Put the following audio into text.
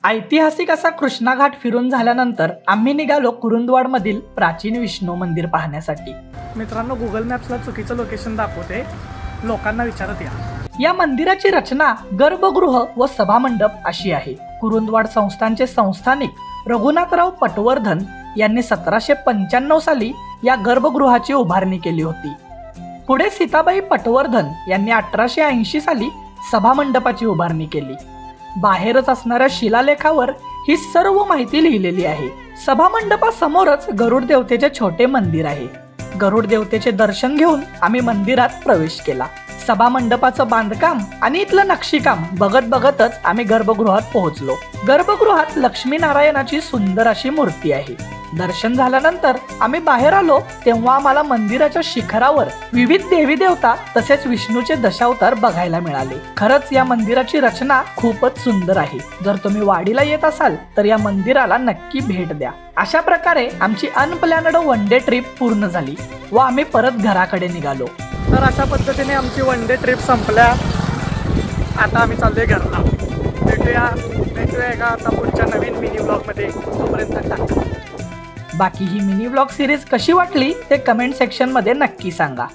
ऐतिहासिक असा कृष्णा घाट फिरून झाल्यानंतर आम्ही निघालो कुरुंदवाड मधील प्राचीन विष्णू मंदिर पाहण्यासाठी। मित्रांनो, गुगल मॅप्सला चुकीचं लोकेशन दाखवते, लोकांना विचारत या मंदिराची रचना गर्भगृह व सभामंडप अशी आहे। कुरुंदवाड संस्थानचे संस्थानिक रघुनाथराव पटवर्धन यांनी 1795 साली या गर्भगृहाची उभारणी केली होती। पुढे सीताबाई पटवर्धन यांनी 1880 साली सभामंडपाची उभारणी केली। बाहेरच असणाऱ्या शिलालेखावर ही सर्व माहिती लिहिलेली आहे। सभामंडपासमोरच गरुड देवतेचे छोटे मंदिर आहे। गरुड देवतेचे दर्शन घेऊन आम्ही मंदिरात प्रवेश केला। सभामंडपाचं बांधकाम आणि इथलं नक्षीकाम बघत बघतच आम्ही गर्भगृहात पोहोचलो। गर्भगृहात लक्ष्मी नारायणाची सुंदर अशी मूर्ती आहे। दर्शन झाल्यानंतर आम्ही बाहेर आलो तेव्हा आम्हाला मंदिराच्या शिखरावर विविध देवी देवता तसेच विष्णूचे दशावतार बघायला मिळाले। खरंच या मंदिराची रचना खूपच सुंदर आहे। जर तुम्ही वाडीला येत असाल तर या मंदिराला नक्की भेट द्या। अशा प्रकारे आमची अनप्लॅनड वन डे ट्रिप पूर्ण झाली व आम्ही परत घराकडे निघालो। तर अशा पद्धतीने आमची वन डे ट्रिप संपल्या। आता आम्ही चाललोय घरला। भेटूया का आता पुढच्या नवीन मिनी ब्लॉग मध्ये। तोपर्यंत टाटा। बाकी ही मिनी ब्लॉग सिरीज कशी वाटली ते कमेंट सेक्शन मध्ये नक्की सांगा।